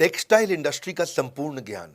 Textile industry का संपूर्ण ज्ञान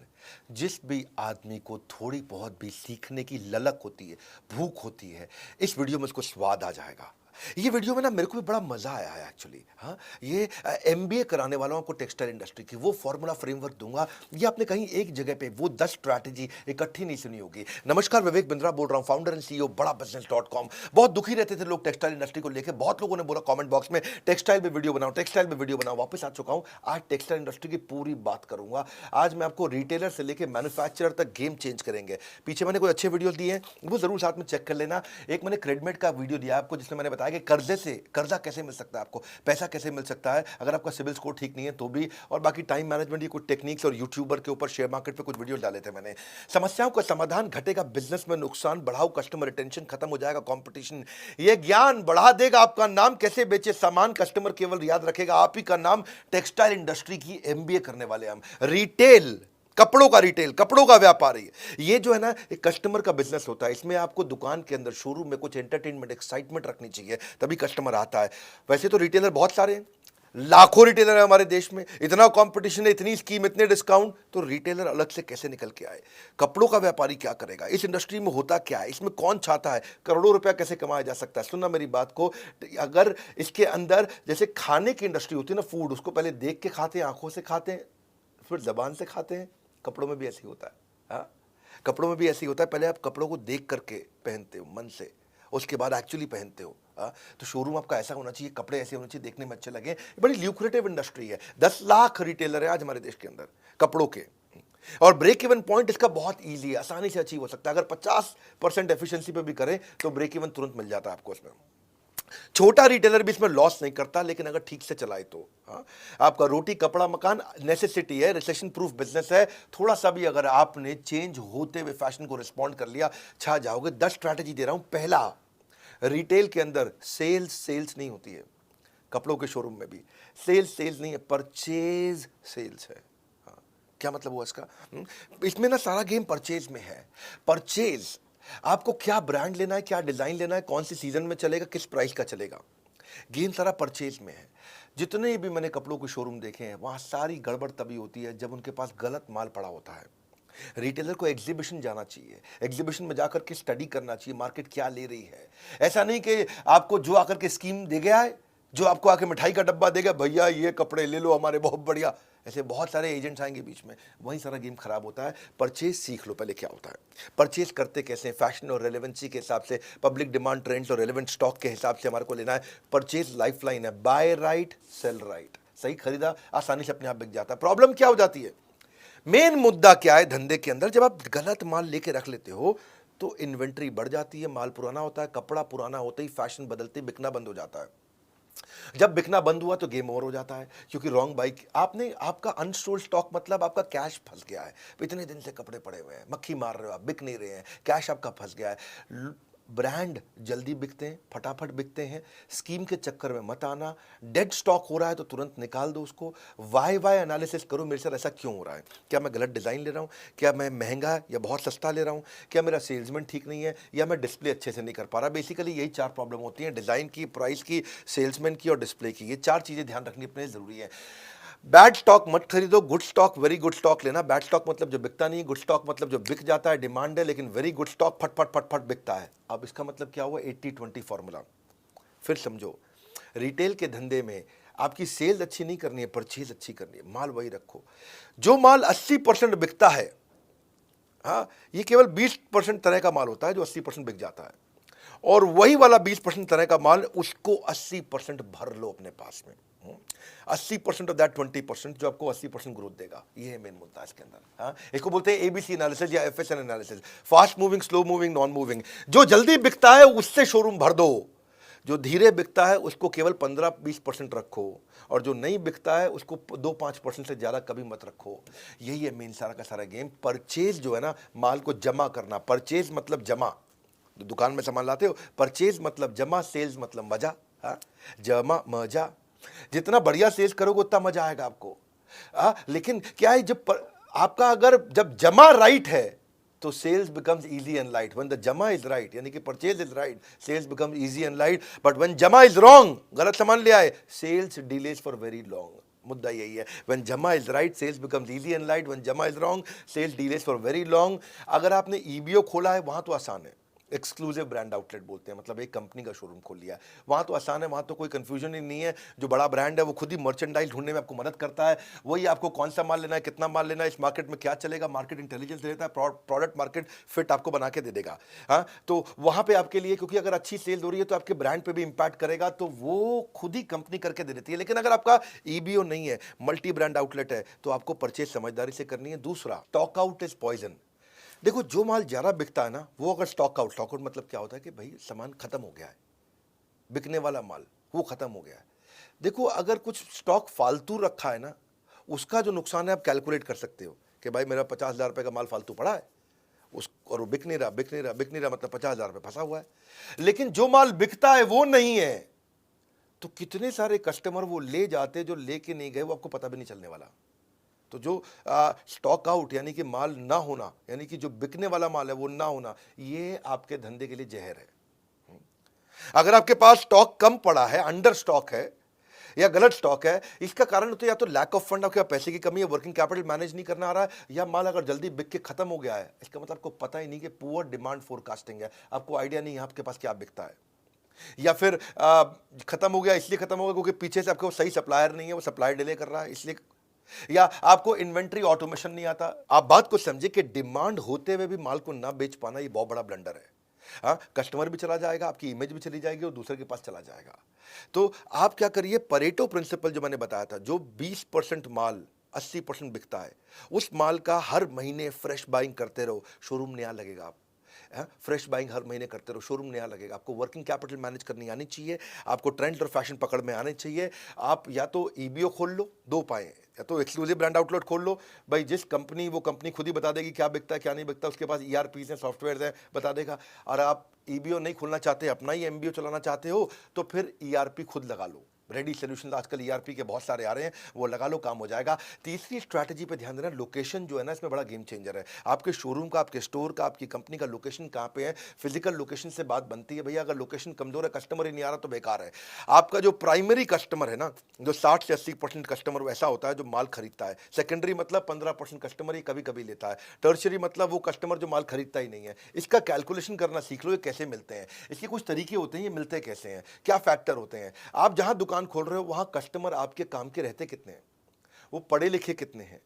जिस भी आदमी को थोड़ी बहुत भी सीखने की ललक होती है, भूख होती है, इस वीडियो में उसको स्वाद आ जाएगा। ये वीडियो में ना मेरे को भी बड़ा मजा आया है एक्चुअली। हाँ, ये एमबीए कराने वालों को टेक्सटाइल इंडस्ट्री की वो फॉर्मूला फ्रेमवर्क दूंगा। ये आपने कहीं एक जगह पे वो 10 स्ट्रैटेजी इकट्ठी नहीं सुनी होगी। नमस्कार, विवेक बिंद्रा बोल रहा हूँ, फाउंडर एंड सीईओ बड़ा बिजनेस.com। बहुत दुखी रहते थे लोग टेक्सटाइल इंडस्ट्री को लेकर। बहुत लोगों ने बोला कमेंट बॉक्स में टेक्सटाइल पे वीडियो बनाओ, टेक्सटाइल पे वीडियो बनाओ। वापस आ चुका हूँ। आज टेक्सटाइल इंडस्ट्री की पूरी बात करूंगा। आज मैं आपको रिटेलर से लेकर मैन्युफैक्चरर तक गेम चेंज करेंगे। पीछे मैंने कोई अच्छे वीडियो दिए हैं, वो जरूर साथ में चेक कर लेना। एक मैंने क्रेडमेट का वीडियो दिया आपको, जिसमें मैंने बताया कि कर्जे से कर्जा कैसे मिल सकता है, आपको पैसा कैसे मिल सकता है अगर आपका सिविल स्कोर ठीक नहीं है तो भी, और बाकी टाइम मैनेजमेंट की कुछ टेक्निक्स, और यूट्यूबर के ऊपर शेयर मार्केट पे कुछ वीडियो डाले थे मैंने। समस्याओं का समाधान, घटेगा बिजनेस में नुकसान, बढ़ाओ कस्टमर रिटेंशन, खत्म हो जाएगा कंपटीशन। ये ज्ञान बढ़ा देगा आपका नाम, कैसे बेचे सामान कस्टमर केवल याद रखेगा आप ही का नाम। टेक्सटाइल इंडस्ट्री की एमबीए करने वाले हम। रिटेल, कपड़ों का रिटेल, कपड़ों का व्यापारी, ये जो है ना एक कस्टमर का बिजनेस होता है। इसमें आपको दुकान के अंदर, शोरूम में कुछ एंटरटेनमेंट, एक्साइटमेंट रखनी चाहिए, तभी कस्टमर आता है। वैसे तो रिटेलर बहुत सारे हैं, लाखों रिटेलर है हमारे देश में, इतना कंपटीशन है, इतनी स्कीम, इतने डिस्काउंट, तो रिटेलर अलग से कैसे निकल के आए? कपड़ों का व्यापारी क्या करेगा? इस इंडस्ट्री में होता क्या है? इसमें कौन छाता है? करोड़ों रुपया कैसे कमाया जा सकता है? सुनना मेरी बात को। अगर इसके अंदर जैसे खाने की इंडस्ट्री होती है ना, फूड, उसको पहले देख के खाते हैं, आंखों से खाते हैं, फिर जबान से खाते हैं। कपड़ों में भी ऐसे ही होता है। हाँ, कपड़ों में भी ऐसे ही होता है। पहले आप कपड़ों को देख करके पहनते हो मन से, उसके बाद एक्चुअली पहनते हो। हाँ, तो शोरूम आपका ऐसा होना चाहिए, कपड़े ऐसे होने चाहिए, देखने में अच्छे लगे। ये बड़ी ल्यूक्रेटिव इंडस्ट्री है। 10 लाख रिटेलर है आज हमारे देश के अंदर कपड़ों के, और ब्रेक इवन पॉइंट इसका बहुत ईजी है, आसानी से अचीव हो सकता है। अगर 50% एफिशिएंसी पे भी करें तो ब्रेक इवन तुरंत मिल जाता है आपको इसमें। छोटा रिटेलर भी इसमें लॉस नहीं करता, लेकिन अगर ठीक से चलाए तो। हाँ, आपका रोटी कपड़ा मकान नेसेसिटी है, रिसेशन प्रूफ बिजनेस है। थोड़ा सा भी अगर आपने चेंज होते हुए फैशन को रिस्पॉन्ड कर लिया, छा जाओगे। 10 स्ट्रैटेजी दे रहा हूं। पहला, रिटेल के अंदर सेल्स नहीं होती है। कपड़ों के शोरूम में भी सेल्स नहीं है, परचेज सेल्स है। हाँ, क्या मतलब हुआ इसका? इसमें ना सारा गेम परचेज में है। परचेज, आपको क्या ब्रांड लेना है, क्या डिजाइन लेना है, कौन सी सीजन में चलेगा, किस प्राइस का चलेगा, गेम सारा परचेज में है। जितने भी मैंने कपड़ों के शोरूम देखे हैं, वहां सारी गड़बड़ तभी होती है जब उनके पास गलत माल पड़ा होता है। रिटेलर को एग्जीबिशन जाना चाहिए, एग्जीबिशन में जाकर के स्टडी करना चाहिए मार्केट क्या ले रही है। ऐसा नहीं कि आपको जो आकर के स्कीम दे गया है, जो आपको आके मिठाई का डब्बा देगा, भैया ये कपड़े ले लो हमारे, बहुत बढ़िया, ऐसे बहुत सारे एजेंट्स आएंगे बीच में, वहीं सारा गेम खराब होता है। परचेज सीख लो पहले क्या होता है, परचेज करते कैसे, फैशन और रेलेवेंसी के हिसाब से, पब्लिक डिमांड, ट्रेंड्स और रेलेवेंट स्टॉक के हिसाब से हमारे को लेना है। परचेज लाइफलाइन है, बाय राइट सेल राइट। सही खरीदा आसानी से अपने आप बिक जाता है। प्रॉब्लम क्या हो जाती है, मेन मुद्दा क्या है धंधे के अंदर, जब आप गलत माल लेके रख लेते हो तो इन्वेंट्री बढ़ जाती है, माल पुराना होता है, कपड़ा पुराना होते ही फैशन बदलते ही बिकना बंद हो जाता है। जब बिकना बंद हुआ तो गेम ओवर हो जाता है, क्योंकि रॉन्ग बाइक आपने, आपका अनस्टोल्ड स्टॉक मतलब आपका कैश फंस गया है। इतने दिन से कपड़े पड़े हुए हैं, मक्खी मार रहे हो आप, बिक नहीं रहे हैं, कैश आपका फंस गया है। ब्रांड जल्दी बिकते हैं, फटाफट बिकते हैं, स्कीम के चक्कर में मत आना। डेड स्टॉक हो रहा है तो तुरंत निकाल दो उसको। वाई एनालिसिस करो, मेरे साथ ऐसा क्यों हो रहा है, क्या मैं गलत डिज़ाइन ले रहा हूँ, क्या मैं महंगा या बहुत सस्ता ले रहा हूँ, क्या मेरा सेल्समैन ठीक नहीं है, या मैं डिस्प्ले अच्छे से नहीं कर पा रहा। बेसिकली यही 4 प्रॉब्लम होती हैं, डिज़ाइन की, प्राइस की, सेल्समैन की और डिस्प्ले की। ये 4 चीज़ें ध्यान रखनी अपने ज़रूरी है। बैड स्टॉक मत खरीदो, good stock, very good stock लेना। बैड स्टॉक मतलब जो बिकता नहीं, गुड स्टॉक मतलब जो बिक जाता है, डिमांड है, लेकिन वेरी गुड स्टॉक फट फट फट फट बिकता है। अब इसका मतलब क्या हुआ, 80-20 फॉर्मूला। फिर समझो, रिटेल के धंधे में आपकी सेल्स अच्छी नहीं करनी है, परचेज अच्छी करनी है। माल वही रखो, जो माल 80% बिकता है, हाँ, ये केवल 20% तरह का माल होता है जो 80% बिक जाता है, और वही वाला 20% तरह का माल, उसको 80% भर लो अपने पास में। 80% ऑफ दैट 20% जो आपको 80% ग्रोथ देगा। ये है मेन मुद्दा इसके अंदर। हाँ, इसको बोलते हैं एबीसी एनालिसिस या एफएसएन analysis, fast moving, slow moving, non moving. जो जल्दी बिकता है उससे शोरूम भर दो, जो धीरे बिकता है उसको केवल 15-20% रखो, और जो नहीं बिकता है उसको 2-5% से ज़्यादा कभी मत रखो। यही है मेन सारा का सारा गेम। परचेज जो है ना, माल को जमा करना। परचेज मतलब जमा, दुकान में सामान लाते हो, परचेज मतलब जमा, सेल्स मतलब मजा। हाँ, जमा मजा, जितना बढ़िया सेल्स करोगे उतना मजा आएगा आपको। लेकिन क्या है, आपका अगर जब जमा राइट है तो sales becomes easy and light. When the जमा इज राइट, यानी कि purchase is right, sales becomes easy and light. But when जमा इज रॉन्ग, गलत सामान ले आए, sales delays for very long. मुद्दा यही है। व्हेन जमा is right sales becomes easy and light, when जमा is wrong sales delays for very long. अगर आपने ईबीओ खोला है वहां तो आसान है, एक्सक्लूसिव ब्रांड आउटलेट बोलते हैं, मतलब एक कंपनी का शोरूम खोल लिया है, वहां तो आसान है, वहां तो कोई कंफ्यूजन ही नहीं है। जो बड़ा ब्रांड है वो खुद ही मर्चेंडाइज ढूंढने में आपको मदद करता है, वही आपको कौन सा माल लेना है, कितना माल लेना है, इस मार्केट में क्या चलेगा, मार्केट इंटेलिजेंस देता है, प्रोडक्ट मार्केट फिट आपको बना के दे देगा। हाँ, तो वहां पे आपके लिए, क्योंकि अगर अच्छी सेल हो रही है तो आपके ब्रांड पे भी इंपैक्ट करेगा, तो वो खुद ही कंपनी करके दे देती है। लेकिन अगर आपका ईबीओ नहीं है, मल्टी ब्रांड आउटलेट है, तो आपको परचेज समझदारी से करनी है। दूसरा, स्टॉक आउट इज पॉइजन। देखो, जो माल ज़्यादा बिकता है ना, वो अगर स्टॉक आउट मतलब क्या होता है कि भाई सामान खत्म हो गया है, बिकने वाला माल वो खत्म हो गया है। देखो, अगर कुछ स्टॉक फालतू रखा है ना, उसका जो नुकसान है आप कैलकुलेट कर सकते हो कि भाई मेरा 50,000 रुपये का माल फालतू पड़ा है, उस और वो बिक नहीं रहा, मतलब 50,000 रुपये फंसा हुआ है। लेकिन जो माल बिकता है वो नहीं है, तो कितने सारे कस्टमर वो ले जाते, जो लेके नहीं गए, वो आपको पता भी नहीं चलने वाला। तो जो स्टॉक आउट यानी कि माल ना होना, यानी कि जो बिकने वाला माल है वो ना होना, ये आपके धंधे के लिए जहर है। अगर आपके पास स्टॉक कम पड़ा है, अंडर स्टॉक है या गलत स्टॉक है, इसका कारण तो या तो लैक ऑफ फंड, आपके पास पैसे की कमी है, वर्किंग कैपिटल मैनेज नहीं करना आ रहा है, या माल अगर जल्दी बिक के खत्म हो गया है, इसका मतलब आपको पता ही नहीं कि पुअर डिमांड फोरकास्टिंग है, आपको आइडिया नहीं है आपके पास क्या बिकता है। या फिर खत्म हो गया, इसलिए खत्म हो गया क्योंकि पीछे से आपको सही सप्लायर नहीं है, वो सप्लायर डिले कर रहा है इसलिए, या आपको इन्वेंट्री ऑटोमेशन नहीं आता। आप बात को समझे कि डिमांड होते हुए भी माल को ना बेच पाना, ये बहुत बड़ा ब्लंडर है। हाँ, कस्टमर भी चला जाएगा, आपकी इमेज भी चली जाएगी और दूसरे के पास चला जाएगा। तो आप क्या करिए, परेटो प्रिंसिपल जो मैंने बताया था, जो 20% माल 80% बिकता है, उस माल का हर महीने फ्रेश बाइंग करते रहो, शोरूम नया लगेगा। आप फ्रेश बाइंग हर महीने करते रहो, शोरूम नया लगेगा। आपको वर्किंग कैपिटल मैनेज करनी आनी चाहिए, आपको ट्रेंड और फैशन पकड़ में आने चाहिए। आप या तो ईबीओ खोल लो, दो पाए, या तो एक्सक्लूसिव ब्रांड आउटलेट खोल लो। भाई जिस कंपनी, वो कंपनी खुद ही बता देगी क्या बिकता है क्या नहीं बिकता, उसके पास ईआरपीज हैं, सॉफ्टवेयर हैं, बता देगा। और आप ईबीओ नहीं खोलना चाहते, अपना ही एमबीओ चलाना चाहते हो, तो फिर ईआरपी खुद लगा लो। रेडी सोल्यूशन आजकल ईआरपी के बहुत सारे आ रहे हैं, वो लगा लो, काम हो जाएगा। तीसरी स्ट्रैटेजी पे ध्यान देना, लोकेशन जो है ना, इसमें बड़ा गेम चेंजर है। आपके शोरूम का, आपके स्टोर का, आपकी कंपनी का लोकेशन कहाँ पे है, फिजिकल लोकेशन से बात बनती है। भैया अगर लोकेशन कमजोर है, कस्टमर ही नहीं आ रहा, तो बेकार है। आपका जो प्राइमरी कस्टमर है ना, जो 60 से 80% कस्टमर वैसा होता है जो माल खरीदता है। सेकेंडरी मतलब 15% कस्टमर ही कभी कभी लेता है। टर्शरी मतलब वो कस्टमर जो माल खरीदता ही नहीं है। इसका कैलकुलेशन करना सीख लो, ये कैसे मिलते हैं, इसके कुछ तरीके होते हैं, ये मिलते कैसे हैं, क्या फैक्टर होते हैं। आप जहां दुकान खोल रहे हो वहां कस्टमर आपके काम के रहते कितने हैं, वो पढ़े लिखे कितने हैं,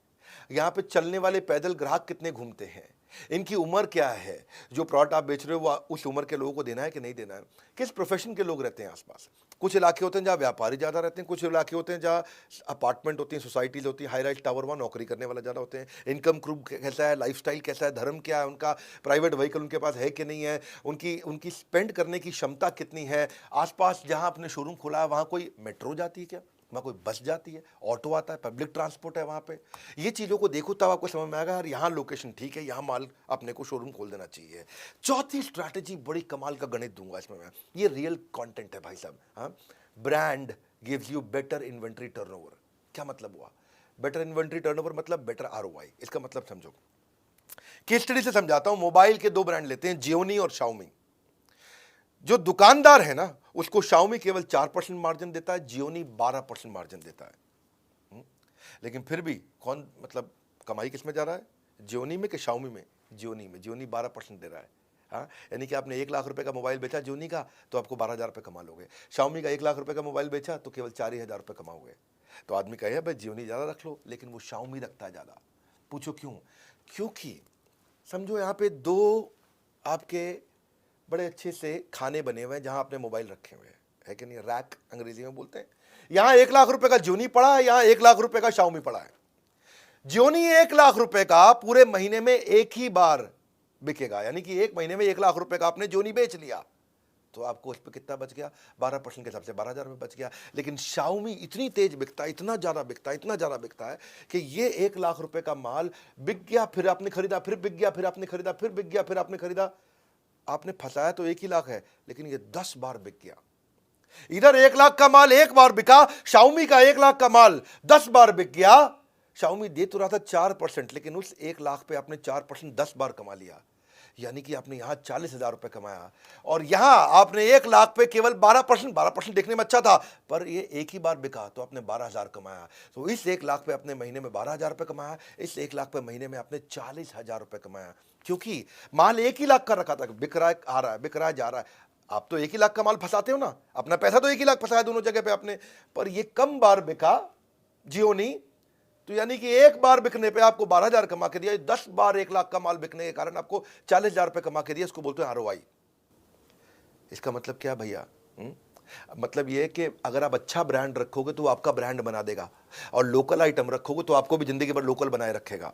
यहां पे चलने वाले पैदल ग्राहक कितने घूमते हैं, इनकी उम्र क्या है, जो प्रोडक्ट आप बेच रहे हो वो उस उम्र के लोगों को देना है कि नहीं देना है, किस प्रोफेशन के लोग रहते हैं आसपास। कुछ इलाके होते हैं जहाँ व्यापारी ज़्यादा रहते हैं, कुछ इलाके होते हैं जहाँ अपार्टमेंट होती हैं, सोसाइटीज होती हैं, हाई राइज टावर, वहाँ नौकरी करने वाले ज़्यादा होते हैं। इनकम ग्रुप कैसा है, लाइफस्टाइल कैसा है, धर्म क्या है उनका, प्राइवेट व्हीकल उनके पास है कि नहीं है, उनकी उनकी स्पेंड करने की क्षमता कितनी है। आसपास जहाँ आपने शोरूम खोला है वहाँ कोई मेट्रो जाती है क्या, वहाँ कोई बस जाती है, ऑटो आता है, पब्लिक ट्रांसपोर्ट है वहाँ पे। ये चीज़ों को देखो तब आपको समझ में आएगा यार, यहाँ लोकेशन ठीक है, यहाँ माल अपने को शोरूम खोल देना चाहिए। चौथी स्ट्रैटेजी बड़ी कमाल का गणित दूंगा इसमें मैं, ये रियल कंटेंट है भाई साहब। हाँ, brand gives you better inventory turnover. क्या मतलब हुआ बेटर इन्वेंट्री टर्नओवर? मतलब बेटर आरओआई। इसका मतलब समझो, केस स्टडी से समझाता हूं। मोबाइल के दो ब्रांड लेते हैं, जियोनी और शाओमी। जो दुकानदार है ना, उसको शाओमी केवल 4% मार्जिन देता है, जियोनी 12% मार्जिन देता है। लेकिन फिर भी कौन, मतलब कमाई किस में जा रहा है, जियोनी में कि शाओमी में? जियोनी में। जियोनी 12% दे रहा है। हाँ, यानी कि आपने 1 लाख रुपए का मोबाइल बेचा जियोनी का, तो आपको 12,000 रुपये कमा लोगे। शाओमी का 1 लाख रुपए का मोबाइल बेचा तो केवल 4,000 रुपये कमाओगे। तो आदमी कहे भाई जियोनी ज़्यादा रख लो, लेकिन वो शाओमी रखता है ज़्यादा। पूछो क्यों? क्योंकि समझो यहाँ पे दो आपके बड़े अच्छे से खाने बने हुए हैं जहां आपने मोबाइल रखे हुए हैं, है कि नहीं, रैक अंग्रेजी में बोलते हैं। यहां 1 लाख रुपए का जियोनी पड़ा है, यहां 1 लाख रुपए का शाओमी पड़ा है। जियोनी 1 लाख रुपए का पूरे महीने में एक ही बार बिकेगा, यानी कि एक महीने में 1 लाख रुपए का आपने जियोनी बेच लिया, तो आपको उस पर कितना बच गया? 12% के हिसाब से 12,000 रुपये बच गया। लेकिन शाओमी इतनी तेज बिकता है, इतना ज़्यादा बिकता है, इतना ज़्यादा बिकता है कि ये 1 लाख रुपए का माल बिक गया, फिर आपने खरीदा, फिर बिक गया, फिर आपने खरीदा, फिर बिक गया, फिर आपने खरीदा। आपने फंसाया तो 1 ही लाख है, लेकिन ये 10 बार बिक गया। इधर 1 लाख का माल 1 बार बिका, शाओमी का 1 लाख का माल 10 बार बिक गया। शाओमी दे तो रहा था 4%, लेकिन उस 1 लाख पे आपने 4% 10 बार कमा लिया। यानी कि आपने यहाँ 40,000 रुपये कमाया और यहाँ आपने 1 लाख पे केवल 12% देखने में अच्छा था, पर ये एक ही बार बिका तो आपने 12,000 कमाया। तो इस 1 लाख पे अपने महीने में 12,000 रुपये कमाया, इस 1 लाख पे महीने में आपने 40,000 रुपये कमाया, क्योंकि माल 1 ही लाख का रखा था, बिक रहा है, आ रहा है, बिक रहा है, जा रहा है। आप तो 1 ही लाख का माल फंसाते हो ना, अपना पैसा तो 1 ही लाख फंसाया दोनों जगह पे आपने, पर ये कम बार बिका जियोनी, तो यानी कि एक बार बिकने पे आपको 12,000 कमा के दिया, 10 बार 1 लाख का माल बिकने के कारण आपको 40,000 रुपये कमा के दिया। इसको बोलते हैं आरओआई। इसका मतलब क्या भैया? मतलब ये है कि अगर आप अच्छा ब्रांड रखोगे तो वो आपका ब्रांड बना देगा, और लोकल आइटम रखोगे तो आपको भी जिंदगी भर लोकल बनाए रखेगा।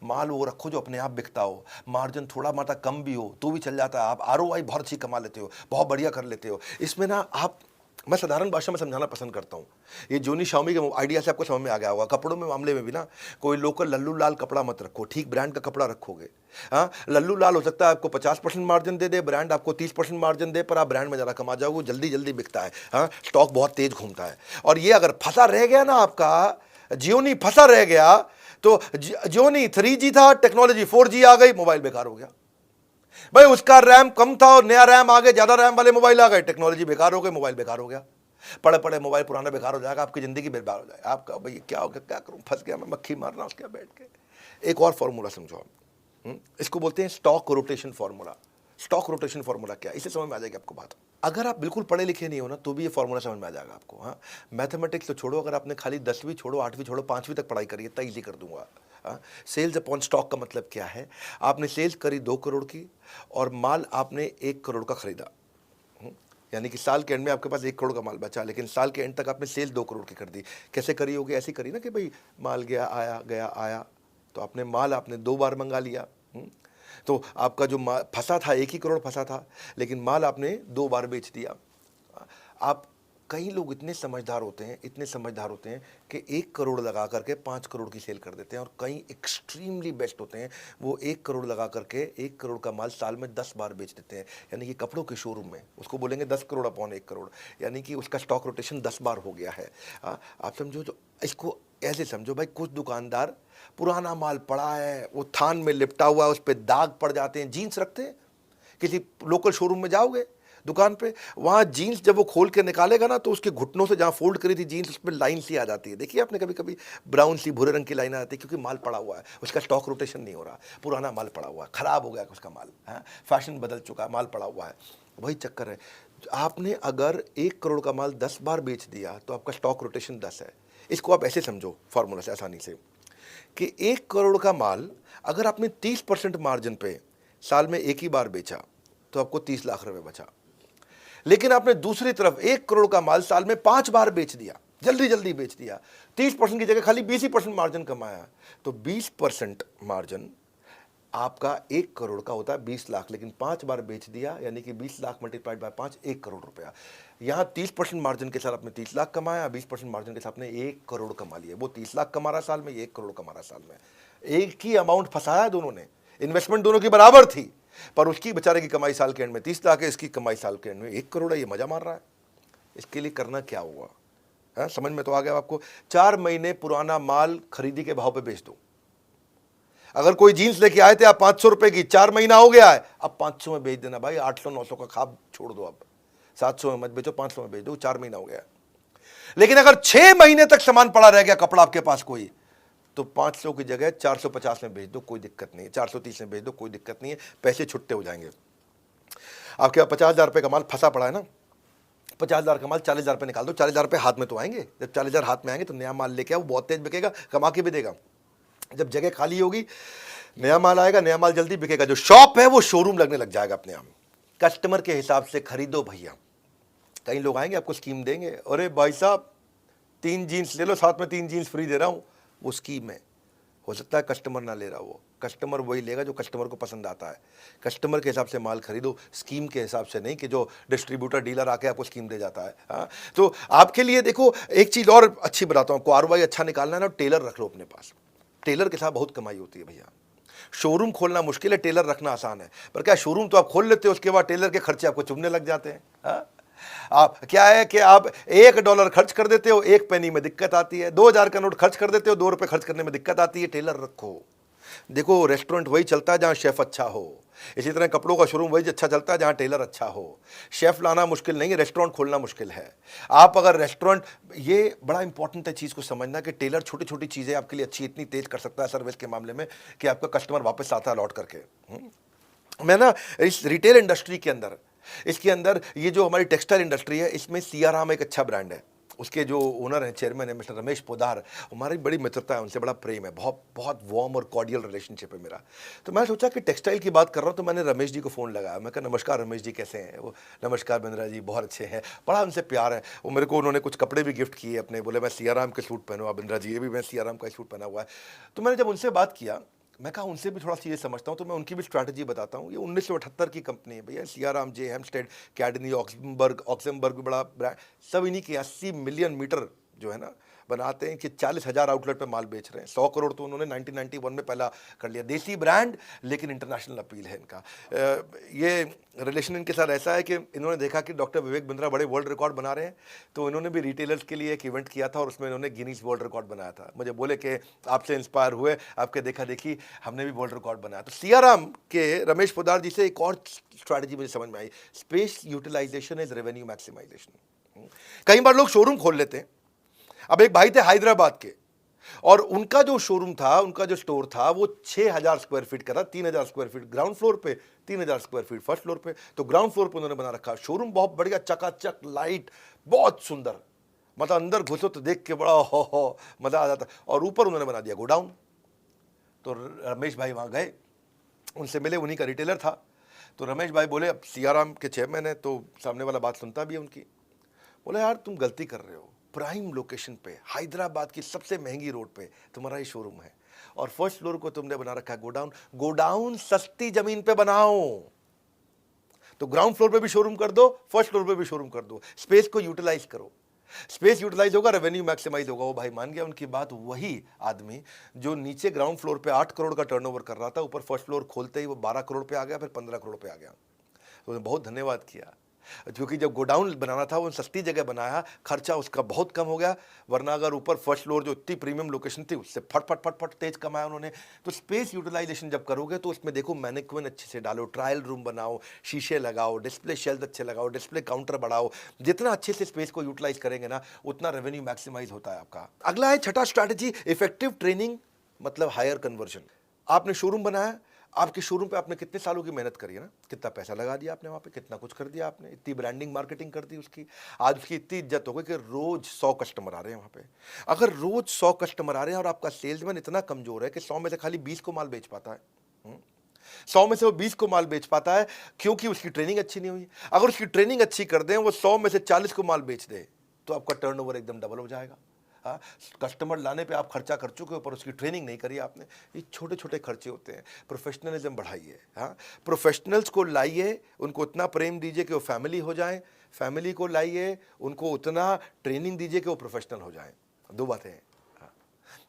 माल वो रखो जो अपने आप बिकता हो, मार्जिन थोड़ा मात्रा कम भी हो तो भी चल जाता है, आप आरओआई बहुत अच्छी कमा लेते हो, बहुत बढ़िया कर लेते हो। इसमें ना आप, मैं साधारण भाषा में समझाना पसंद करता हूँ। ये जोनी शाओमी के आइडिया से आपको समझ में आ गया होगा। कपड़ों में मामले में भी ना, कोई लोकल लल्लू लाल कपड़ा मत रखो, ठीक ब्रांड का कपड़ा रखोगे। हाँ, लल्लू लाल हो सकता है आपको 50% मार्जिन दे दे, ब्रांड आपको 30% मार्जिन दे, पर आप ब्रांड में ज़्यादा कमा जाओगे, जल्दी जल्दी बिकता है। हाँ, स्टॉक बहुत तेज घूमता है। और ये अगर फंसा रह गया ना आपका, जियोनी फंसा रह गया, तो जियोनी 3G था, टेक्नोलॉजी 4G आ गई, मोबाइल बेकार हो गया भाई। उसका रैम कम था और नया रैम आ गया, ज्यादा रैम वाले मोबाइल आ गए, टेक्नोलॉजी बेकार हो गई, मोबाइल बेकार हो गया। पड़े पड़े मोबाइल पुराना बेकार हो जाएगा, आपकी जिंदगी बेकार हो जाएगा। आपका भाई क्या हो गया, क्या करूं, फंस गया मैं, मक्खी मार रहा हूं उसके बैठ के। एक और फॉर्मूला समझो आप, इसको बोलते हैं stock rotation formula. Stock rotation formula क्या है, इसे समझ में आ जाएगी आपको बात। अगर आप बिल्कुल पढ़े लिखे नहीं हो ना, तो भी ये फॉर्मूला समझ में आ जाएगा आपको। हाँ, मैथमेटिक्स तो छोड़ो, अगर आपने खाली 10वीं छोड़ो, 8वीं छोड़ो, 5वीं तक पढ़ाई करिए, इतना ईजी कर दूंगा। सेल्स अपॉन स्टॉक का मतलब क्या है? आपने सेल्स करी 2 करोड़ की और माल आपने 1 करोड़ का खरीदा, यानी कि साल के एंड में आपके पास 1 करोड़ का माल बचा, लेकिन साल के एंड तक आपने सेल 2 करोड़ की कर दी। कैसे करी होगी? ऐसी करी ना कि भाई माल गया आया, तो आपने माल आपने 2 बार मंगा लिया। तो आपका जो फंसा था 1 ही करोड़ फंसा था, लेकिन माल आपने 2 बार बेच दिया। आप, कई लोग इतने समझदार होते हैं कि 1 करोड़ लगा करके 5 करोड़ की सेल कर देते हैं, और कई एक्सट्रीमली बेस्ट होते हैं, वो 1 करोड़ लगा करके 1 करोड़ का माल साल में 10 बार बेच देते हैं। यानी कि कपड़ों के शोरूम में उसको बोलेंगे 10 करोड़ अपॉन 1 करोड़, यानी कि उसका स्टॉक रोटेशन 10 बार हो गया है। आप समझो, जो इसको ऐसे समझो भाई, कुछ दुकानदार पुराना माल पड़ा है, वो थान में लिपटा हुआ है, उस पर दाग पड़ जाते हैं, जीन्स रखते हैं। किसी लोकल शोरूम में जाओगे दुकान पे, वहाँ जीन्स जब वो खोल के निकालेगा ना, तो उसके घुटनों से जहाँ फोल्ड करी थी जीन्स, उस पर लाइन सी आ जाती है। देखिए आपने कभी कभी ब्राउन सी भूरे रंग की लाइन आ जाती है, क्योंकि माल पड़ा हुआ है, उसका स्टॉक रोटेशन नहीं हो रहा, पुराना माल पड़ा हुआ है, खराब हो गया उसका माल, है, फैशन बदल चुका है, माल पड़ा हुआ है। वही चक्कर है। आपने अगर 1 करोड़ का माल 10 बार बेच दिया तो आपका स्टॉक रोटेशन 10 है। इसको आप ऐसे समझो फॉर्मूला से आसानी से, कि 1 करोड़ का माल अगर आपने 30% मार्जिन पे साल में 1 ही बार बेचा तो आपको 30 लाख रुपए बचा। लेकिन आपने दूसरी तरफ 1 करोड़ का माल साल में 5 बार बेच दिया, जल्दी जल्दी बेच दिया, 30% की जगह खाली 20% मार्जिन कमाया, तो 20% मार्जिन आपका 1 करोड़ का होता है 20 लाख, लेकिन 5 बार बेच दिया, यानी कि 20 लाख मल्टीप्लाइड बाय 5, 1 करोड़ रुपया। यहाँ 30% मार्जिन के साथ आपने 30 लाख कमाया, 20% मार्जिन के साथ आपने 1 करोड़ कमा लिया। वो 30 लाख कमा रहा साल में, ये 1 करोड़ कमा रहा साल में। एक ही अमाउंट फंसाया दोनों ने, इन्वेस्टमेंट दोनों की बराबर थी, पर उसकी बेचारे की कमाई साल के एंड में 30 लाख है, इसकी कमाई साल के एंड में 1 करोड़ है। ये मजा मार रहा है। इसके लिए करना क्या हुआ? है, समझ में तो आ गया आपको? 4 महीने पुराना माल खरीदी के भाव पे बेच दो। अगर कोई जीन्स लेके आए थे आप 500 रुपए की, 4 महीना हो गया है, अब 500 में बेच देना भाई। 800-900 का खाब छोड़ दो, अब 700 में मत बेचो, 500 में बेच दो, 4 महीना हो गया। लेकिन अगर 6 महीने तक सामान पड़ा रह गया कपड़ा आपके पास कोई, तो 500 की जगह 450 में बेच दो, कोई दिक्कत नहीं है। 430 में बेच दो, कोई दिक्कत नहीं है, पैसे छुट्टे हो जाएंगे। आपके पास 50,000 रुपये का माल फंसा पड़ा है ना, 50,000 का माल 40,000 रुपये निकाल दो, 40,000 रुपये हाथ में तो आएंगे। जब 40,000 हाथ में आएंगे तो नया माल लेके आओ, बहुत तेज बिकेगा, कमा के भी देगा। जब जगह खाली होगी, नया माल आएगा, नया माल जल्दी बिकेगा, जो शॉप है वो शोरूम लगने लग जाएगा अपने आप। कस्टमर के हिसाब से खरीदो भैया। कई लोग आएंगे आपको स्कीम देंगे, अरे भाई साहब 3 जीन्स ले लो, साथ में 3 जीन्स फ्री दे रहा हूँ, वो स्कीम है। हो सकता है कस्टमर ना ले रहा, वो कस्टमर वही लेगा जो कस्टमर को पसंद आता है। कस्टमर के हिसाब से माल खरीदो, स्कीम के हिसाब से नहीं कि जो डिस्ट्रीब्यूटर डीलर आके आपको स्कीम दे जाता है। हाँ, तो आपके लिए देखो एक चीज़ और अच्छी बताता हूँ, आरओआई अच्छा निकालना है ना, टेलर रख लो अपने पास। टेलर के साथ बहुत कमाई होती है भैया। शोरूम खोलना मुश्किल है, टेलर रखना आसान है। पर क्या, शोरूम तो आप खोल लेते हो, उसके बाद टेलर के खर्चे आपको चुभने लग जाते हैं। हाँ? आप क्या है कि आप $1 खर्च कर देते हो, 1 पेनी में दिक्कत आती है। 2,000 का नोट खर्च कर देते हो, 2 रुपए खर्च करने में दिक्कत आती है। टेलर रखो। देखो रेस्टोरेंट वही चलता है जहां शेफ अच्छा हो, इसी तरह कपड़ों का शोरूम वही अच्छा चलता है जहां टेलर अच्छा हो। शेफ लाना मुश्किल नहीं है, रेस्टोरेंट खोलना मुश्किल है। आप अगर रेस्टोरेंट, ये बड़ा इंपॉर्टेंट है चीज़ को समझना कि टेलर छोटी छोटी चीज़ें आपके लिए अच्छी इतनी तेज कर सकता है सर्विस के मामले में कि आपका कस्टमर वापस आता है लौट करके। मैं ना इस रिटेल इंडस्ट्री के अंदर, इसके अंदर ये जो हमारी टेक्सटाइल इंडस्ट्री है, इसमें सियाराम एक अच्छा ब्रांड है। उसके जो ओनर हैं, चेयरमैन है मिस्टर रमेश पोदार, हमारी बड़ी मित्रता है उनसे, बड़ा प्रेम है, बहुत बहुत वार्म और कॉर्डियल रिलेशनशिप है मेरा। तो मैं सोचा कि टेक्सटाइल की बात कर रहा हूँ, तो मैंने रमेश जी को फ़ोन लगाया। मैं कहा नमस्कार रमेश जी, कैसे हैं? वो नमस्कार बिंद्रा जी, बहुत अच्छे हैं, बड़ा उनसे प्यार है। वो मेरे को उन्होंने कुछ कपड़े भी गिफ्ट किए अपने, बोले मैं सियाराम के सूट पहनूँ बिंद्रा जी, ये भी मैं सियाराम का सूट पहना हुआ है। तो मैंने जब उनसे बात किया, मैं कहा उनसे भी थोड़ा चीज़ें समझता हूँ, तो मैं उनकी भी स्ट्रैटेजी बताता हूँ। ये 1978 की कंपनी है भैया, सियाराम, जे हेम्स्टेड, कैडनी, ऑक्समबर्ग भी बड़ा ब्रांड, सब इन्हीं की 80 मिलियन मीटर जो है ना बनाते हैं, कि 40,000 आउटलेट पे माल बेच रहे हैं। 100 करोड़ तो उन्होंने 1991 में पहला कर लिया। देसी ब्रांड लेकिन इंटरनेशनल अपील है इनका। ये रिलेशन इनके साथ ऐसा है कि इन्होंने देखा कि डॉक्टर विवेक बिंद्रा बड़े वर्ल्ड रिकॉर्ड बना रहे हैं, तो इन्होंने भी रिटेलर्स के लिए एक इवेंट किया था और उसमें इन्होंने गिनीज वर्ल्ड रिकॉर्ड बनाया था। मुझे बोले कि आपसे इंस्पायर हुए, आपके देखा देखी हमने भी वर्ल्ड रिकॉर्ड बनाया। तो सियाराम के रमेश पोदार जी से एक और स्ट्रैटेजी मुझे समझ में आई, space utilisation is revenue maximisation. कई बार लोग शोरूम खोल लेते हैं। अब एक भाई थे हैदराबाद के, और उनका जो शोरूम था, उनका जो स्टोर था, वो 6,000 स्क्वायर फीट का था। 3,000 स्क्वायर फीट ग्राउंड फ्लोर पे, 3,000 स्क्वायर फीट फर्स्ट फ्लोर पे। तो ग्राउंड फ्लोर पे उन्होंने बना रखा शोरूम, बहुत बढ़िया, चकाचक, लाइट, बहुत सुंदर, मतलब अंदर घुसो तो देख के बड़ा हो मजा आ जाता। और ऊपर उन्होंने बना दिया गोडाउन। तो रमेश भाई वहां गए, उनसे मिले, उन्हीं का रिटेलर था। तो रमेश भाई बोले, अब सियाराम के चेयरमैन है तो सामने वाला बात सुनता भी है उनकी। बोले यार तुम गलती कर रहे हो, प्राइम लोकेशन पे, हैदराबाद की सबसे महंगी रोड पे तुम्हारा ये शोरूम है, और फर्स्ट फ्लोर को तुमने बना रखा है गोडाउन। गोडाउन सस्ती जमीन पे बनाओ, तो ग्राउंड फ्लोर पे भी शोरूम कर दो, फर्स्ट फ्लोर पे भी शोरूम कर दो, स्पेस को यूटिलाइज करो। स्पेस यूटिलाइज होगा, रेवेन्यू मैक्सिमाइज होगा। वो भाई मान गया उनकी बात। वही आदमी जो नीचे ग्राउंड फ्लोर पे 8 करोड़ का टर्नओवर कर रहा था, ऊपर फर्स्ट फ्लोर खोलते ही वो 12 करोड़ पे आ गया, फिर 15 करोड़ पे आ गया। तो उन्हें बहुत धन्यवाद किया, क्योंकि जब गोडाउन बनाना था वो सस्ती जगह बनाया, खर्चा उसका बहुत कम हो गया। वरना अगर ऊपर फर्स्ट फ्लोर जो इतनी प्रीमियम लोकेशन थी, उससे फट फट फट फट तेज कमाया उन्होंने। तो स्पेस यूटिलाइजेशन जब करोगे तो उसमें देखो मैनेक्विन अच्छे से डालो, ट्रायल रूम बनाओ, शीशे लगाओ, डिस्प्ले शेल्फ अच्छे लगाओ, डिस्प्ले काउंटर बढ़ाओ। जितना अच्छे से स्पेस को यूटिलाइज करेंगे ना, उतना रेवेन्यू मैक्सिमाइज होता है आपका। अगला है छठा स्ट्रैटेजी, इफेक्टिव ट्रेनिंग, मतलब हायर कन्वर्जन। आपने शोरूम बनाया, आपके शोरूम पे आपने कितने सालों की मेहनत करी है ना, कितना पैसा लगा दिया आपने वहाँ पे, कितना कुछ कर दिया आपने, इतनी ब्रांडिंग मार्केटिंग कर दी उसकी। आज उसकी इतनी इज्जत हो गई कि रोज 100 कस्टमर आ रहे हैं वहाँ पे। अगर रोज 100 कस्टमर आ रहे हैं और आपका सेल्समैन इतना कमजोर है कि 100 में से खाली 20 को माल बेच पाता है, 100 में से वो 20 को माल बेच पाता है, क्योंकि उसकी ट्रेनिंग अच्छी नहीं हुई। अगर उसकी ट्रेनिंग अच्छी कर दें, वो 100 में से 40 को माल बेच दे, तो आपका टर्नओवर एकदम डबल हो जाएगा। हाँ, कस्टमर लाने पे आप खर्चा कर चुके हो, पर उसकी ट्रेनिंग नहीं करी आपने। ये छोटे छोटे खर्चे होते हैं। प्रोफेशनलिज्म बढ़ाइए, हाँ, प्रोफेशनल्स को लाइए, उनको उतना प्रेम दीजिए कि वो फैमिली हो जाएं, फैमिली को लाइए, उनको उतना ट्रेनिंग दीजिए कि वो प्रोफेशनल हो जाएं। दो बातें हैं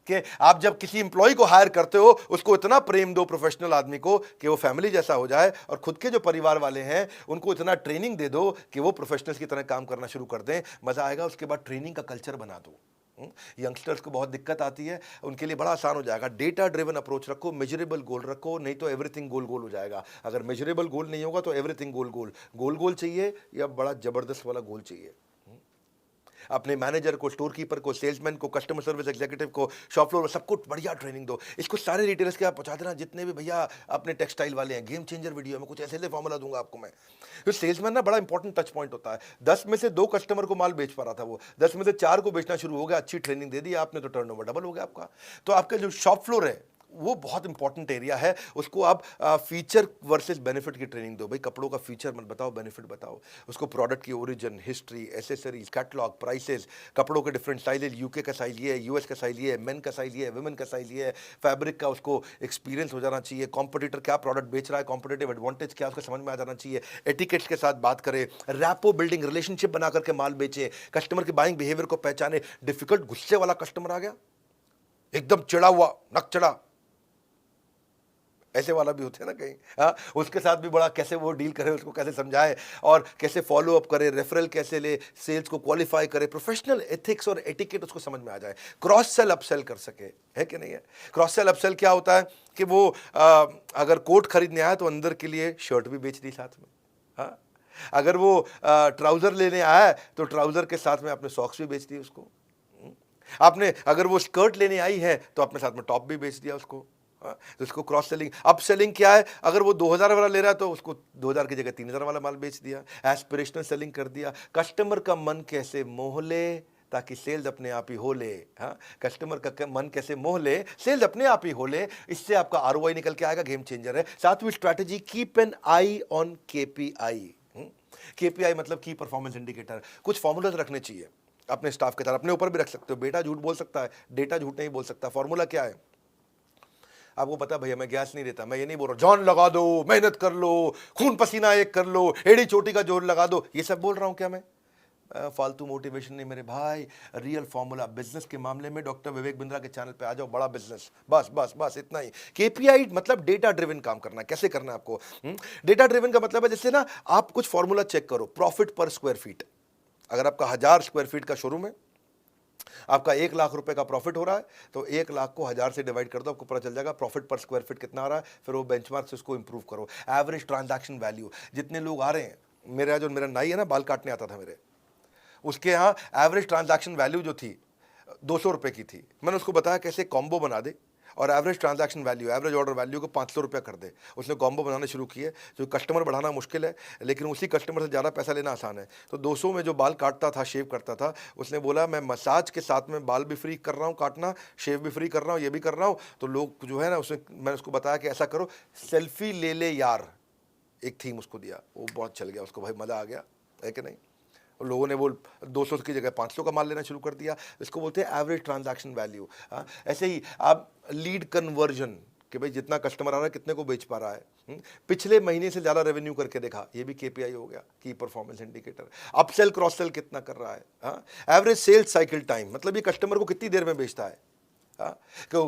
कि आप जब किसी एम्प्लॉय को हायर करते हो, उसको इतना प्रेम दो प्रोफेशनल आदमी को कि वो फैमिली जैसा हो जाए, और खुद के जो परिवार वाले हैं उनको इतना ट्रेनिंग दे दो कि वो प्रोफेशनल्स की तरह काम करना शुरू कर दें। मजा आएगा। उसके बाद ट्रेनिंग का कल्चर बना दो। यंगस्टर्स को बहुत दिक्कत आती है, उनके लिए बड़ा आसान हो जाएगा। डेटा ड्रिवन अप्रोच रखो, मेजरेबल गोल रखो, नहीं तो एवरीथिंग गोल गोल हो जाएगा। अगर मेजरेबल गोल नहीं होगा तो एवरीथिंग गोल गोल। गोल गोल चाहिए या बड़ा जबरदस्त वाला गोल चाहिए। अपने मैनेजर को, स्टोर कीपर को, सेल्समैन को, कस्टमर सर्विस एग्जीक्यूटिव को, शॉप फ्लोर, सबको बढ़िया ट्रेनिंग दो। इसको सारे रिटेलर्स के आप पहुंचा देना, जितने भी भैया अपने टेक्सटाइल वाले हैं। गेम चेंजर वीडियो में कुछ ऐसे फॉर्मूला दूंगा आपको मैं। तो सेल्समैन ना बड़ा इंपॉर्टेंट टच पॉइंट होता है। 10 में से 2 कस्टमर को माल बेच पा रहा था, वो 10 में से 4 को बेचना शुरू हो गया। अच्छी ट्रेनिंग दे दी आपने तो टर्नओवर डबल हो गया आपका। तो आपका जो शॉप फ्लोर है वो बहुत इंपॉर्टेंट एरिया है, उसको आप फीचर वर्सेस बेनिफिट की ट्रेनिंग दो। भाई कपड़ों का फीचर मत बताओ, बेनिफिट बताओ उसको। प्रोडक्ट की origin, history, accessories, catalogue, prices, कपड़ों के डिफरेंट साइजेज, यूके का साइज ये है, यूएस का साइज ये है, मेन का साइज ये है, वुमेन का साइज ये है, फैब्रिक का उसको एक्सपीरियंस हो जाना चाहिए, कॉम्पिटिटर क्या प्रोडक्ट बेच रहा है, कॉम्पिटिटिव एडवांटेज क्या उसको समझ में आ जाना चाहिए, एटिकेट्स के साथ बात करें, रैपो बिल्डिंग, रिलेशनशिप बना करके माल बेचे, कस्टमर के बाइंग बिहेवियर को पहचाने। डिफिकल्ट गुस्से वाला कस्टमर आ गया, एकदम चिड़ा हुआ, नक चढ़ा, ऐसे वाला भी होते हैं ना कहीं, हाँ, उसके साथ भी बड़ा कैसे वो डील करे, उसको कैसे समझाए और कैसे फॉलो अप करे, रेफरल कैसे ले, सेल्स को क्वालिफाई करे, प्रोफेशनल एथिक्स और एटिकेट उसको समझ में आ जाए, क्रॉस सेल अपसेल कर सके, है कि नहीं है। क्रॉस सेल अपसेल क्या होता है कि वो अगर कोट खरीदने आया तो अंदर के लिए शर्ट भी बेच दी साथ में, हाँ, अगर वो ट्राउजर लेने आया है तो ट्राउजर के साथ में आपने सॉक्स भी बेच दिए उसको, आपने अगर वो स्कर्ट लेने आई है तो अपने साथ में टॉप भी बेच दिया उसको, हाँ, तो इसको क्रॉस सेलिंग। अप सेलिंग क्या है, अगर वो 2000 वाला ले रहा है तो उसको 2000 की जगह 3000 वाला माल बेच दिया, एस्पिरेशनल सेलिंग कर दिया। कस्टमर का मन कैसे मोह ले ताकि सेल्स अपने आप ही हो ले, हाँ, कस्टमर का मन कैसे मोह ले, सेल्स अपने आप ही हो ले, इससे आपका आरओआई निकल के आएगा, गेम चेंजर है। सातवीं strategy, keep an I on KPI. KPI मतलब की परफॉर्मेंस इंडिकेटर। कुछ फॉर्मूलाज रखने चाहिए अपने स्टाफ के साथ, अपने ऊपर भी रख सकते हो। बेटा झूठ बोल सकता है, डेटा झूठ नहीं बोल सकता। फॉर्मूला क्या है आपको पता है भैया, मैं गैस नहीं देता, मैं ये नहीं बोल रहा जान लगा दो, मेहनत कर लो, खून पसीना एक कर लो, एड़ी चोटी का जोर लगा दो, ये सब बोल रहा हूं क्या मैं? फालतू मोटिवेशन नहीं मेरे भाई, रियल फॉर्मूला। बिजनेस के मामले में डॉक्टर विवेक बिंद्रा के चैनल पे आ जाओ, बड़ा बिजनेस, बस बस बस इतना ही। केपीआई मतलब डेटा ड्रिवन काम करना है। कैसे करना है आपको? डेटा ड्रिवन का मतलब है जैसे ना आप कुछ फॉर्मूला चेक करो, प्रॉफिट पर स्क्वायर फीट। अगर आपका 1000 स्क्वायर फीट का शोरूम है, आपका 1 लाख रुपए का प्रॉफिट हो रहा है, तो 1 लाख को 1000 से डिवाइड कर दो, आपको पता चल जाएगा प्रॉफिट पर स्क्वायर फीट कितना आ रहा है। फिर वो बेंचमार्क से उसको इंप्रूव करो। एवरेज ट्रांजैक्शन वैल्यू, जितने लोग आ रहे हैं, मेरा नाई है ना, बाल काटने आता था मेरे, उसके यहाँ एवरेज ट्रांजैक्शन वैल्यू जो थी 200 रुपए की थी। मैंने उसको बताया कैसे कॉम्बो बना दे और average transaction value, average order value को 500 रुपये कर दे। उसने कॉम्बो बनाने शुरू किए। जो कस्टमर बढ़ाना मुश्किल है, लेकिन उसी कस्टमर से ज़्यादा पैसा लेना आसान है। तो 200 में जो बाल काटता था, शेव करता था, उसने बोला मैं मसाज के साथ में बाल भी फ्री कर रहा हूँ काटना, शेव भी फ्री कर रहा हूँ, ये भी कर रहा हूँ। तो लोग जो है ना, मैंने उसको बताया कि ऐसा करो, सेल्फी ले ले यार, एक थीम उसको दिया, वो बहुत चल गया उसको, भाई मज़ा आ गया, है कि नहीं। और लोगों ने वो 200 की जगह 500 का माल लेना शुरू कर दिया। इसको बोलते हैं एवरेज ट्रांजैक्शन वैल्यू। ऐसे ही आप लीड कन्वर्जन, कि भाई जितना कस्टमर आ रहा है कितने को बेच पा रहा है, पिछले महीने से ज़्यादा रेवेन्यू करके देखा, ये भी केपीआई हो गया, की performance indicator. Upsell cross sell कितना कर रहा है। एवरेज सेल्स साइकिल टाइम, मतलब ये कस्टमर को कितनी देर में बेचता है।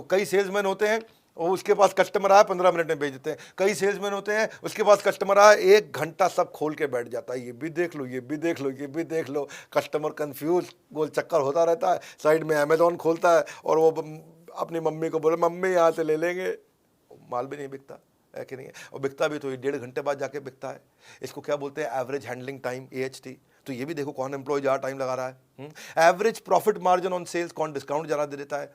कई सेल्समैन होते हैं, और उसके पास कस्टमर आया 15 मिनट में भेज देते हैं। कई सेल्समैन होते हैं, उसके पास कस्टमर आया 1 घंटा सब खोल के बैठ जाता है, ये भी देख लो, ये भी देख लो, ये भी देख लो। कस्टमर कंफ्यूज, गोल चक्कर होता रहता है। साइड में अमेजोन खोलता है और वो अपनी मम्मी को बोले मम्मी यहाँ से ले लेंगे, माल भी नहीं बिकता, है कि नहीं है। और बिकता भी तो ये 1.5 घंटे बाद जाके बिकता है। इसको क्या बोलते हैं? Average handling time, AHT। तो ये भी देखो कौन एम्प्लॉय ज़्यादा टाइम लगा रहा है। Average profit margin on sales, कौन डिस्काउंट ज़्यादा दे देता है,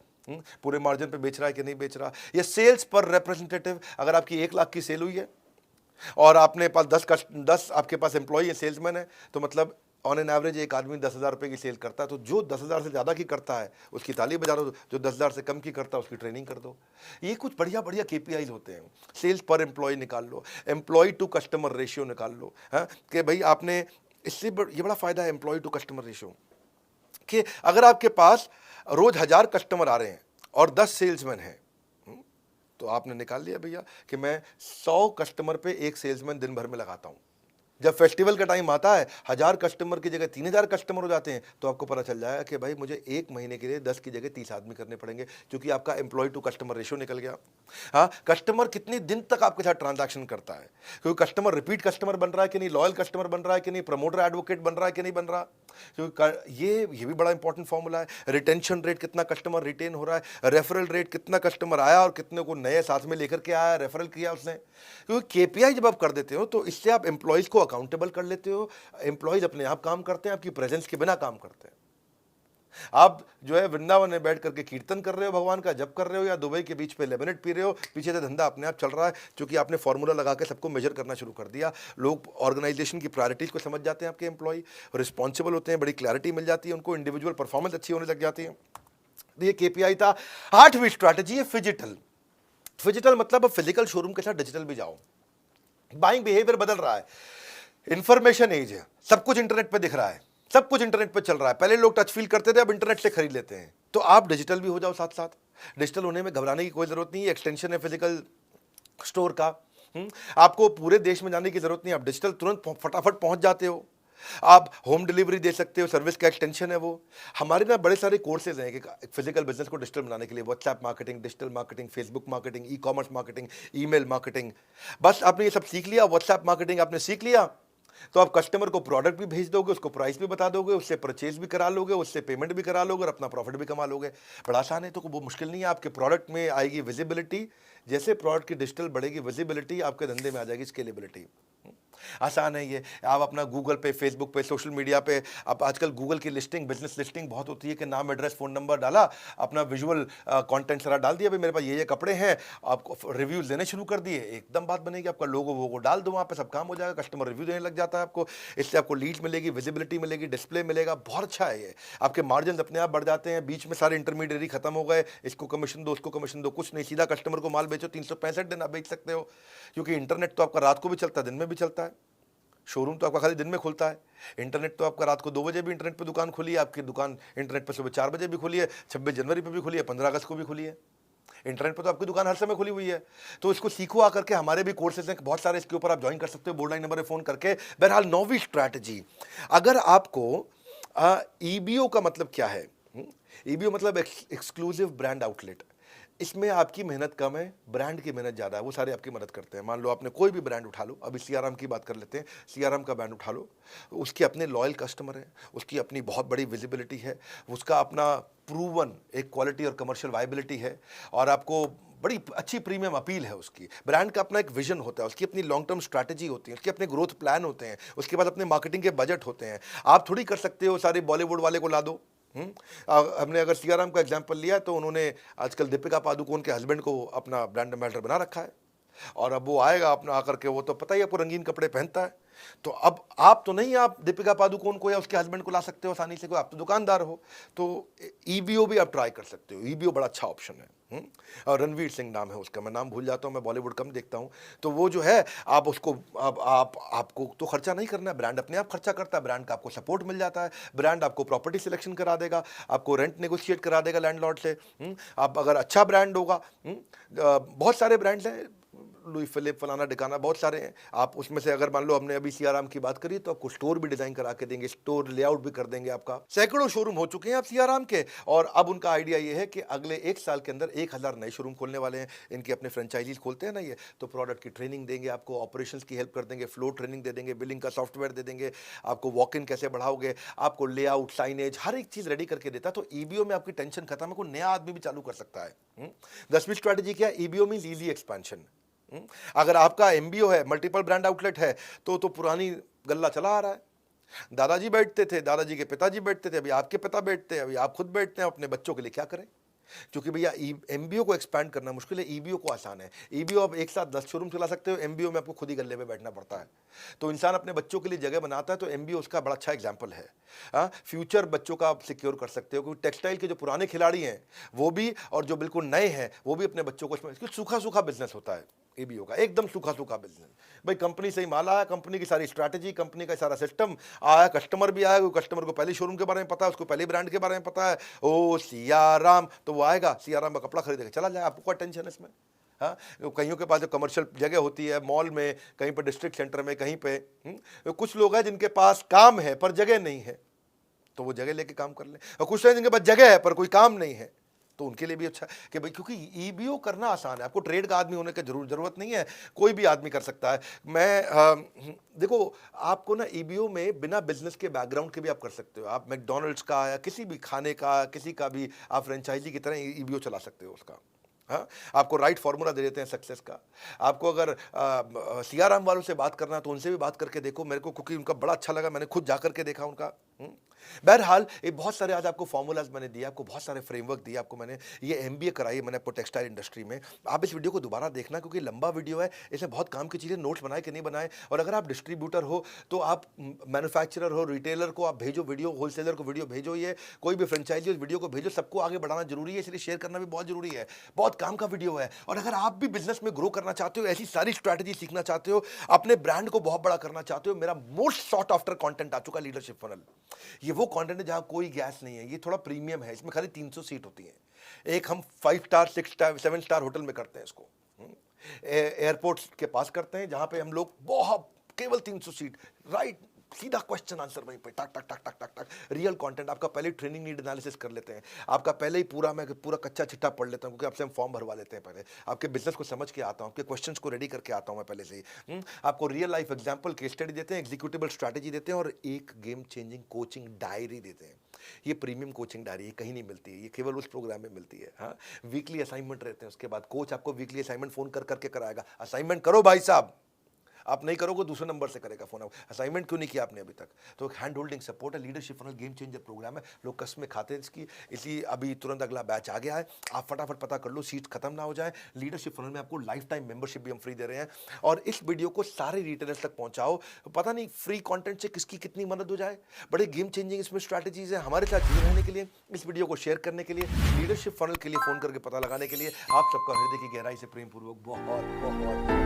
पूरे मार्जिन पे बेच रहा है कि नहीं बेच रहा। ये सेल्स पर रिप्रेजेंटेटिव, अगर आपकी 1 लाख की सेल हुई है और आपने पास 10 आपके पास एम्प्लॉय है, सेल्समैन है, तो मतलब ऑन एन एवरेज एक आदमी 10,000 रुपये की सेल करता है। तो जो 10,000 से ज़्यादा की करता है उसकी ताली बजा दो, जो 10,000 से कम की करता है उसकी ट्रेनिंग कर दो। ये कुछ बढ़िया बढ़िया KPIs होते हैं। सेल्स पर एम्प्लॉय निकाल लो, एम्प्लॉय टू कस्टमर रेशियो निकाल लो, हाँ, कि भाई आपने इससे ये बड़ा फायदा है एम्प्लॉय टू कस्टमर रेशियो, कि अगर आपके पास रोज 1000 कस्टमर आ रहे हैं और 10 सेल्समैन हैं, तो आपने निकाल लिया भैया कि मैं 100 कस्टमर पे एक सेल्समैन दिन भर में लगाता हूं। जब फेस्टिवल का टाइम आता है, 1000 कस्टमर की जगह 3000 कस्टमर हो जाते हैं, तो आपको पता चल जाएगा कि भाई मुझे 1 महीने के लिए 10 की जगह 30 आदमी करने पड़ेंगे, क्योंकि आपका एम्प्लॉय टू कस्टमर रेशियो निकल गया। हाँ, कस्टमर कितने दिन तक आपके साथ ट्रांजैक्शन करता है, क्योंकि कस्टमर रिपीट कस्टमर बन रहा है कि नहीं, लॉयल कस्टमर बन रहा है कि नहीं, प्रमोटर एडवोकेट बन रहा है कि नहीं बन रहा। क्योंकि ये भी बड़ा इंपॉर्टेंट फॉर्मूला है। रिटेंशन रेट, कितना कस्टमर रिटेन हो रहा है। रेफरल रेट, कितना कस्टमर आया और कितने को नए साथ में लेकर के आया, रेफरल किया उसने। क्योंकि KPI जब आप कर देते हो तो इससे आप एम्प्लॉयज को अकाउंटेबल कर लेते हो। एम्प्लॉयज अपने आप काम करते हैं, आपकी प्रेजेंस के बिना काम करते हैं। आप जो है वृंदावन में बैठ करके कीर्तन कर रहे हो, भगवान का जप कर रहे हो, या दुबई के बीच पे लेमनेट पी रहे हो, पीछे से धंधा अपने आप चल रहा है, क्योंकि आपने फॉर्मूला लगा के सबको मेजर करना शुरू कर दिया। लोग ऑर्गेनाइजेशन की प्रायोरिटीज को समझ जाते हैं, आपके एम्प्लॉय रिस्पॉन्सिबल होते हैं, बड़ी क्लैरिटी मिल जाती है उनको, इंडिविजुअल परफॉर्मेंस अच्छी होने लग जाती है। ये KPI था। 8वीं स्ट्रैटेजी है फिजिटल। फिजिटल मतलब अब फिजिकल शोरूम के साथ डिजिटल भी जाओ। बाइंग बिहेवियर बदल रहा है, इंफॉर्मेशन एज है, सब कुछ इंटरनेट पे दिख रहा है, सब कुछ इंटरनेट पे चल रहा है। पहले लोग टच फील करते थे, अब इंटरनेट से खरीद लेते हैं। तो आप डिजिटल भी हो जाओ साथ साथ। डिजिटल होने में घबराने की कोई जरूरत नहीं है, एक्सटेंशन है फिजिकल स्टोर का। आपको पूरे देश में जाने की जरूरत नहीं, आप डिजिटल तुरंत फटाफट पहुंच जाते हो। आप होम डिलीवरी दे सकते हो, सर्विस का एक्सटेंशन है वो। हमारे ना बड़े सारे कोर्सेज हैं कि फिजिकल बिजनेस को डिजिटल बनाने के लिए, WhatsApp marketing, digital marketing, Facebook marketing, e commerce marketing, email marketing. बस आपने ये सब सीख लिया, व्हाट्सएप मार्केटिंग आपने सीख लिया, तो आप कस्टमर को प्रोडक्ट भी भेज दोगे, उसको प्राइस भी बता दोगे, उससे परचेज भी करा लोगे, उससे पेमेंट भी करा लोगे और अपना प्रॉफिट भी कमा लोगे। बड़ा आसान है, तो वो मुश्किल नहीं है। आपके प्रोडक्ट में आएगी विजिबिलिटी, जैसे प्रोडक्ट की डिजिटल बढ़ेगी विजिबिलिटी, आपके धंधे में आ जाएगी स्केलेबिलिटी। आसान है ये। आप अपना गूगल पे, फेसबुक पे, सोशल मीडिया पे, आप आजकल गूगल की लिस्टिंग, बिजनेस लिस्टिंग बहुत होती है कि नाम, एड्रेस, फ़ोन नंबर डाला, अपना विजुअल कंटेंट सारा डाल दिया, भाई मेरे पास ये कपड़े हैं, आपको रिव्यूज़ देने शुरू कर दिए, एकदम बात बनेगी। आपका लोगो वोगो डाल दो वहाँ पे, सब काम हो जाएगा, कस्टमर रिव्यू देने लग जाता है आपको। इससे आपको लीड्स मिलेगी, विजिबिलिटी मिलेगी, डिस्प्ले मिलेगा, बहुत अच्छा है ये। आपके मार्जिन अपने आप बढ़ जाते हैं, बीच में सारे इंटरमीडिएरी खत्म हो गए, इसको कमीशन दो, उसको कमीशन दो, कुछ नहीं, सीधा कस्टमर को माल बेचो, 365 दिन आप बेच सकते हो, क्योंकि इंटरनेट तो आपका रात को भी चलता है, दिन में भी चलता है। शोरूम तो आपका खाली दिन में खुलता है, इंटरनेट तो आपका रात को 2 बजे भी इंटरनेट पे दुकान खुली है, आपकी दुकान इंटरनेट पे सुबह 4 बजे भी खुली है, 26 जनवरी पे भी खुली है, 15 अगस्त को भी खुली है। इंटरनेट पे तो आपकी दुकान हर समय खुली हुई है। तो इसको सीखो आकर के, हमारे भी कोर्सेज हैं बहुत सारे, इसके ऊपर आप ज्वाइन कर सकते हो, बोर्ड लाइन नंबर पे फ़ोन करके। बहरहाल 9वीं स्ट्रैटेजी, अगर आपको ईबीओ का मतलब क्या है? ईबीओ मतलब एक्सक्लूसिव ब्रांड आउटलेट। इसमें आपकी मेहनत कम है, ब्रांड की मेहनत ज़्यादा है, वो सारे आपकी मदद करते हैं। मान लो आपने कोई भी ब्रांड उठा लो, अभी सीआरएम की बात कर लेते हैं, सीआरएम का ब्रांड उठा लो, उसके अपने लॉयल कस्टमर हैं, उसकी अपनी बहुत बड़ी विजिबिलिटी है, उसका अपना प्रूवन एक क्वालिटी और कमर्शियल वायबिलिटी है, और आपको बड़ी अच्छी प्रीमियम अपील है उसकी। ब्रांड का अपना एक विजन होता है, उसकी अपनी लॉन्ग टर्म स्ट्रैटेजी होती है, उसके अपने ग्रोथ प्लान होते हैं, उसके बाद अपने मार्केटिंग के बजट होते हैं। आप थोड़ी कर सकते हो सारे बॉलीवुड वाले को ला दो। हमने अगर सीआरएम का एग्जांपल लिया तो उन्होंने आजकल दीपिका पादुकोण के हस्बैंड को अपना ब्रांड एम्बेसडर बना रखा है, और अब वो आएगा अपना आकर के, वो तो पता ही आपको रंगीन कपड़े पहनता है। तो अब आप तो नहीं, आप दीपिका पादुकोण को या उसके हस्बैंड को ला सकते हो आसानी से, कोई आप तो दुकानदार हो। तो ईबीओ भी आप ट्राई कर सकते हो, ईबीओ बड़ा अच्छा ऑप्शन है। और रणवीर सिंह नाम है उसका, मैं नाम भूल जाता हूँ, मैं बॉलीवुड कम देखता हूँ। तो वो जो है, आप उसको, आप आपको तो खर्चा नहीं करना है, ब्रांड अपने आप खर्चा करता है, ब्रांड का आपको सपोर्ट मिल जाता है, ब्रांड आपको प्रॉपर्टी सिलेक्शन करा देगा, आपको रेंट नेगोशिएट करा देगा लैंडलॉर्ड से। आप अगर अच्छा ब्रांड होगा, बहुत सारे ब्रांड्स हैं, लुई फिलिप, फलाना डिकाना, बहुत सारे हैं। आप उसमें से अगर मान लो हमने अभी सीआरएम की बात करी, तो आपको स्टोर भी डिजाइन करा के देंगे, स्टोर लेआउट भी कर देंगे आपका। सैकड़ों शोरूम हो चुके हैं आप सीआरएम के, और अब उनका आइडिया ये है कि अगले 1 साल के अंदर 1000 नए शोरूम खोलने वाले हैं। इनके अपने फ्रेंचाइजीज खोलते हैं ना ये, तो प्रोडक्ट की ट्रेनिंग देंगे आपको, ऑपरेशंस की हेल्प कर देंगे, फ्लो ट्रेनिंग दे देंगे, बिलिंग का सॉफ्टवेयर दे देंगे, आपको वॉक इन कैसे बढ़ाओगे, आपको लेआउट, साइनेज, हर एक चीज रेडी करके देता है। तो ईबीओ में आपकी टेंशन खत्म है, कोई नया आदमी भी चालू कर सकता है। 10वीं स्ट्रैटेजी क्या है? EBO means easy expansion. अगर आपका एमबीओ है, मल्टीपल ब्रांड आउटलेट है, तो पुरानी गल्ला चला आ रहा है। दादाजी बैठते थे, दादाजी के पिताजी बैठते थे, अभी आपके पिता बैठते हैं, अभी आप खुद बैठते हैं, अपने बच्चों के लिए क्या करें? क्योंकि भैया एमबीओ को एक्सपैंड करना मुश्किल है, ईबीओ को आसान है। ईबीओ आप एक साथ 10 शोरूम चला सकते हो, एमबीओ में आपको खुद ही गल्ले में बैठना पड़ता है। तो इंसान अपने बच्चों के लिए जगह बनाता है, तो एमबीओ उसका बड़ा अच्छा एग्जाम्पल है। फ्यूचर बच्चों का आप सिक्योर कर सकते हो, क्योंकि टेक्सटाइल के जो पुराने खिलाड़ी हैं वो भी, और जो बिल्कुल नए हैं वो भी अपने बच्चों को, सूखा सूखा बिजनेस होता है ईबीओ का, एकदम सूखा सूखा बिजनेस। भाई कंपनी से ही माल आया, कंपनी की सारी स्ट्रैटेजी, कंपनी का सारा सिस्टम आया, कस्टमर भी आया, कस्टमर को पहले शोरूम के बारे में पता है, उसको पहले ब्रांड के बारे में पता है, ओ सियाराम, तो वो आएगा सियाराम का कपड़ा खरीदेगा, चला जाए, आपको क्या टेंशन है इसमें? हाँ, कईयों के पास जो कमर्शियल जगह होती है, मॉल में, कहीं पर डिस्ट्रिक्ट सेंटर में, कहीं पे, कुछ लोग हैं जिनके पास काम है पर जगह नहीं है, तो वो जगह लेके काम कर ले, और कुछ हैं जिनके पास जगह है पर कोई काम नहीं है, तो उनके लिए भी अच्छा कि भाई, क्योंकि ईबीओ करना आसान है, आपको ट्रेड का आदमी होने की जरूरत नहीं है, कोई भी आदमी कर सकता है। देखो, आपको ना ईबीओ में बिना बिजनेस के बैकग्राउंड के भी आप कर सकते हो। आप मैकडोनल्ड्स का या किसी भी खाने का, किसी का भी आप फ्रेंचाइजी की तरह ईबीओ चला सकते हो उसका। हाँ, आपको राइट फार्मूला दे देते हैं सक्सेस का। आपको अगर सीआरएम वालों से बात करना, तो उनसे भी बात करके देखो, मेरे को क्योंकि उनका बड़ा अच्छा लगा, मैंने खुद जा करके देखा उनका। बहरहाल ये बहुत सारे आज आपको फॉर्मूलाज मैंने दिया, आपको बहुत सारे फ्रेमवर्क दिए, आपको मैंने ये एमबीए कराई मैंने आपको टेक्सटाइल इंडस्ट्री में। आप इस वीडियो को दोबारा देखना, क्योंकि लंबा वीडियो है, इसमें बहुत काम की चीज़ें, नोट्स बनाए कि नहीं बनाए। और अगर आप डिस्ट्रीब्यूटर हो, तो आप मैन्युफैक्चरर हो, रिटेलर को आप भेजो वीडियो, होलसेलर को वीडियो भेजो, ये कोई भी फ्रेंचाइजी उस वीडियो को भेजो, सबको आगे बढ़ाना जरूरी है, इसलिए शेयर करना भी बहुत जरूरी है। बहुत काम का वीडियो है। और अगर आप भी बिजनेस में ग्रो करना चाहते हो, ऐसी सारी स्ट्रैटेजी सीखना चाहते हो, अपने ब्रांड को बहुत बड़ा करना चाहते हो, मेरा मोस्ट सॉट आफ्टर कंटेंट आ चुका, लीडरशिप फनल। ये वो कंटेंट है जहां कोई गैस नहीं है, ये थोड़ा प्रीमियम है, इसमें खाली 300 सीट होती है। एक हम 5 स्टार, 6 स्टार, 7 स्टार होटल में करते हैं इसको, एयरपोर्ट के पास करते हैं, जहां पे हम लोग बहुत केवल 300 सीट, राइट सीधा क्वेश्चन आंसर वहीं पे टक टक टक टक टक टक, रियल कंटेंट। आपका पहले ट्रेनिंग नीड एनालिसिस कर लेते हैं, आपका पहले ही मैं पूरा कच्चा चिट्ठा पढ़ लेता हूँ, क्योंकि आपसे हम फॉर्म भरवा लेते हैं पहले, आपके बिजनेस को समझ के आता हूँ, आपके क्वेश्चंस को रेडी करके आता हूँ मैं पहले से ही। आपको real life example, case study देते हैं, एग्जीक्यूटिबल स्ट्रैटेजी देते हैं, और एक गेम चेंजिंग कोचिंग डायरी देते हैं। ये प्रीमियम कोचिंग डायरी ये कहीं नहीं मिलती है, ये केवल उस प्रोग्राम में मिलती है। हाँ, वीकली असाइनमेंट रहते हैं, उसके बाद कोच आपको वीकली असाइनमेंट फोन कर करके कराएगा, असाइनमेंट करो भाई साहब, आप नहीं करोगे दूसरे नंबर से करेगा फोन। असाइनमेंट क्यों नहीं किया आपने अभी तक? तो हैंड होल्डिंग सपोर्ट है, leadership funnel game changer programme है, लोग कस्में खाते हैं इसकी, इसलिए अभी तुरंत अगला बैच आ गया है, आप फटाफट पता कर लो, सीट खत्म ना हो जाए। लीडरशिप फनल में आपको लाइफ टाइम मेंबरशिप भी हम फ्री दे रहे हैं, और इस वीडियो को सारे रिटेलर्स तक पहुंचाओ। पता नहीं फ्री कंटेंट से किसकी कितनी मदद हो जाए, बड़े गेम चेंजिंग इसमें स्ट्रैटेजीज है। हमारे साथ जुड़े रहने के लिए, इस वीडियो को शेयर करने के लिए, लीडरशिप फनल के लिए फोन करके पता लगाने के लिए आप सबका हृदय की गहराई से प्रेम पूर्वक बहुत बहुत